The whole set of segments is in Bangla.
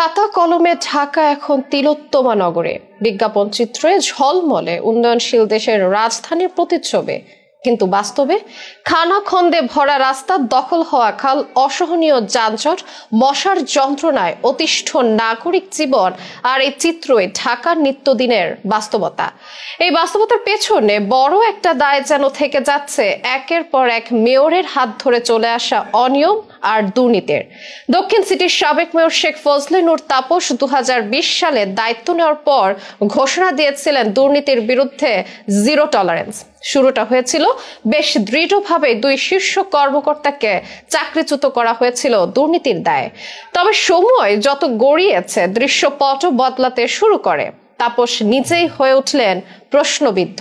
খাতা কলমে ঢাকা এখন তিলোত্তমা নগরে। বিজ্ঞাপন চিত্রে ঝলমলে উন্নয়নশীল দেশের রাজধানীর প্রতিচ্ছবি, কিন্তু বাস্তবে খানাখন্দে ভরা রাস্তা, দখল হওয়া খাল, অসহনীয় যানজট, মশার যন্ত্রণায় অতিষ্ঠ নাগরিক জীবন। আর এই চিত্রই ঢাকার নিত্যদিনের বাস্তবতা। এই বাস্তবতার পেছনে বড় একটা দায় যেন থেকে যাচ্ছে একের পর এক মেয়রের হাত ধরে চলে আসা অনিয়ম আর দুর্নীতির। দক্ষিণ সিটির সাবেক মেয়র শেখ ফজলে নূর তাপস 2020 সালে দায়িত্ব নেওয়ার পর ঘোষণা দিয়েছিলেন দুর্নীতির বিরুদ্ধে জিরো টলারেন্স। শুরুটা হয়েছিল বেশ দৃঢ়ভাবে, দুই শীর্ষ কর্মকর্তাকে চাকরিচ্যুত করা হয়েছিল দুর্নীতির দায়ে। তবে সময় যত গড়িয়েছে দৃশ্যপটও বদলাতে শুরু করে। তাপস নিজেই হয়ে উঠলেন প্রশ্নবিদ্ধ।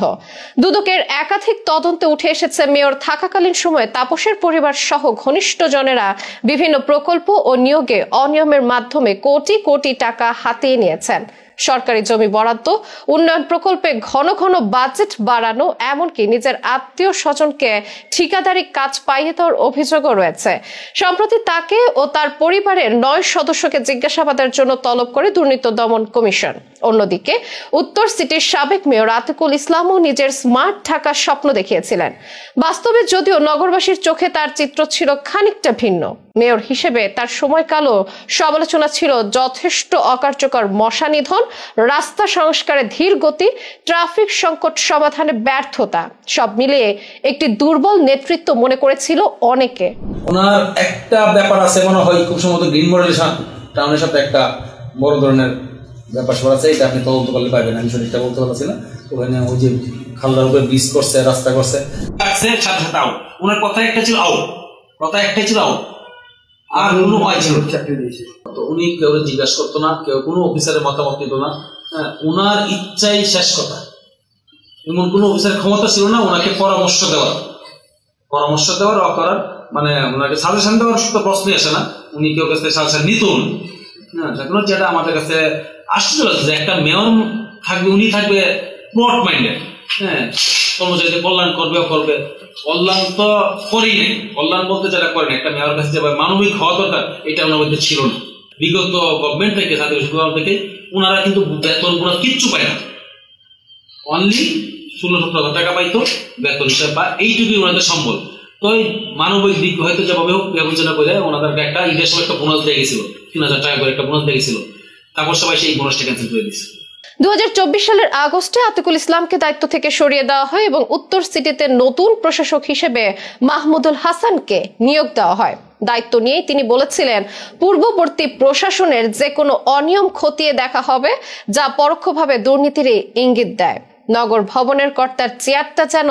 দুদকের একাধিক তদন্তে উঠে এসেছে মেয়র থাকাকালীন সময়ে তাপসের পরিবার সহ ঘনিষ্ঠজনেরা বিভিন্ন প্রকল্প ও নিয়োগে অনিয়মের মাধ্যমে কোটি কোটি টাকা হাতিয়ে নিয়েছেন। সরকারি জমি বরাদ্দ, উন্নয়ন প্রকল্পে ঘন ঘন বাজেট বাড়ানো, এমনকি নিজের আত্মীয় স্বজনকে ঠিকাদারি কাজ পাইয়ে দেওয়ার অভিযোগও রয়েছে। সম্প্রতি তাকে ও তার পরিবারের 9 সদস্যকে জিজ্ঞাসাবাদের জন্য তলব করে দুর্নীতি দমন কমিশন। অন্যদিকে উত্তর সিটির সাবেক মেয়র আতিকুল ইসলামও নিজের স্মার্ট ঢাকার স্বপ্ন দেখিয়েছিলেন। বাস্তবে যদিও নগরবাসীর চোখে তার চিত্র ছিল খানিকটা ভিন্ন। মেয়র হিসেবে তার সময়কালও সমালোচনা ছিল যথেষ্ট অকার্যকর মশা নিধন, রাস্তা সংস্কারে ধীর গতি, ট্রাফিক সংকট সমাধানে ব্যর্থতা। সব মিলিয়ে একটি দুর্বল নেতৃত্ব মনে করেছিল অনেকে। ওনার একটা ব্যাপার আছে মনে হয়, খুব সম্ভবত গ্রিন মডেল টাউনের সাথে একটা বড় ধরনের ব্যাপার সবার আছে। এটা আপনি তদন্ত করলে পাবেন, আমি সঠিকটা বলতে পারছি না। ওখানে ওই যে খালদার উপরে ব্রিজ করছে, রাস্তা করছে, সাথে সাথে আউট। ওনার কথা একটা ছিল আউট, কথা একটাই ছিল আউট, আর কোনো হয় ছিল চাকরি দিয়েছে। তো উনি কেউ জিজ্ঞাসা করতো না, কেউ কোনো অফিসারের মতামত দিত না। হ্যাঁ, ওনার ইচ্ছাই শেষ কথা। এমন কোনো অফিসারের ক্ষমতা ছিল না ওনাকে পরামর্শ দেওয়ার করার, মানে ওনাকে সাজেশন দেওয়ার তো প্রশ্নই আসে না। উনি কেউ কাছ থেকে সাজেশন নিত না। হ্যাঁ, যেটা আমাদের কাছে আশ্চর্য লাগছে যে একটা মেয়র থাকবে, উনি থাকবে ব্রড মাইন্ডেড। হ্যাঁ, কর্মচারীদের কল্যাণ করবে। কল্যাণ তো করেই নেই। কল্যাণ বলতে যারা করেন, একটা মেয়র কাছে যে মানবিক হওয়া দরকার, এটা ওনার মধ্যে ছিল না। বিগত গভর্নমেন্ট থেকে, জাতীয় বিশ্ববিদ্যালয় থেকে ওনারা কিন্তু বেতন পুরো কিচ্ছু পায় না। অনলি 16-17 টাকা পাইতো বেতন হিসাবে, বা এইটুকুই ওনাদের সম্বল। তো মানবিক দিক হয়তো যেভাবে হোক বিবেচনা করে ওনাদেরকে একটা ঈদের সময় একটা বোনাস দিয়ে গেছিল, 3000 টাকা করে একটা বোনাস দিয়ে গেছিল। তারপর সবাই সেই বোনাসটা ক্যান্সেল করে দিয়েছে। 2024 সালের আগস্টে আতিকুল ইসলামকে দায়িত্ব থেকে সরিয়ে দেওয়া হয় এবং উত্তর সিটিতে নতুন প্রশাসক হিসেবে মাহমুদুল হাসানকে নিয়োগ দেওয়া হয়। দায়িত্ব নিয়েই তিনি বলেছিলেন, পূর্ববর্তী প্রশাসনের যে কোনো অনিয়ম খতিয়ে দেখা হবে, যা পরোক্ষভাবে দুর্নীতিরই ইঙ্গিত দেয়। নগর ভবনের কর্তার চেয়ারটা যেন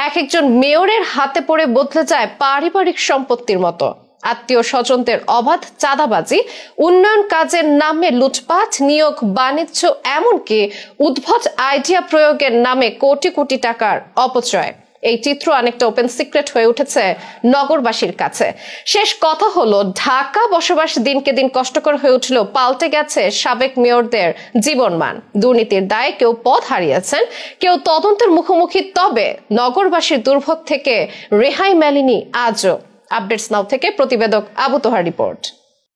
এক একজন মেয়রের হাতে পড়ে বদলে যায় পারিবারিক সম্পত্তির মতো। আত্মীয় স্বজনদের অবাধ চাঁদাবাজি, উন্নয়ন কাজের নামে লুটপাট, নিয়োগ বাণিজ্য, এমনকি উদ্ভট আইডিয়া প্রয়োগের নামে কোটি কোটি টাকার অপচয়। এই চিত্র অনেকটা ওপেন সিক্রেট হয়ে উঠেছে নগরবাসীর কাছে। শেষ কথা হলো, ঢাকা বসবাস দিনকে দিন কষ্টকর হয়ে উঠলেও পাল্টে গেছে সাবেক মেয়রদের জীবনমান। দুর্নীতির দায়ে কেউ পদ হারিয়েছেন, কেউ তদন্তের মুখোমুখি। তবে নগরবাসীর দুর্ভোগ থেকে রেহাই মেলেনি আজও। আপডেটস নাও থেকে প্রতিবেদক আবু তোহার রিপোর্ট।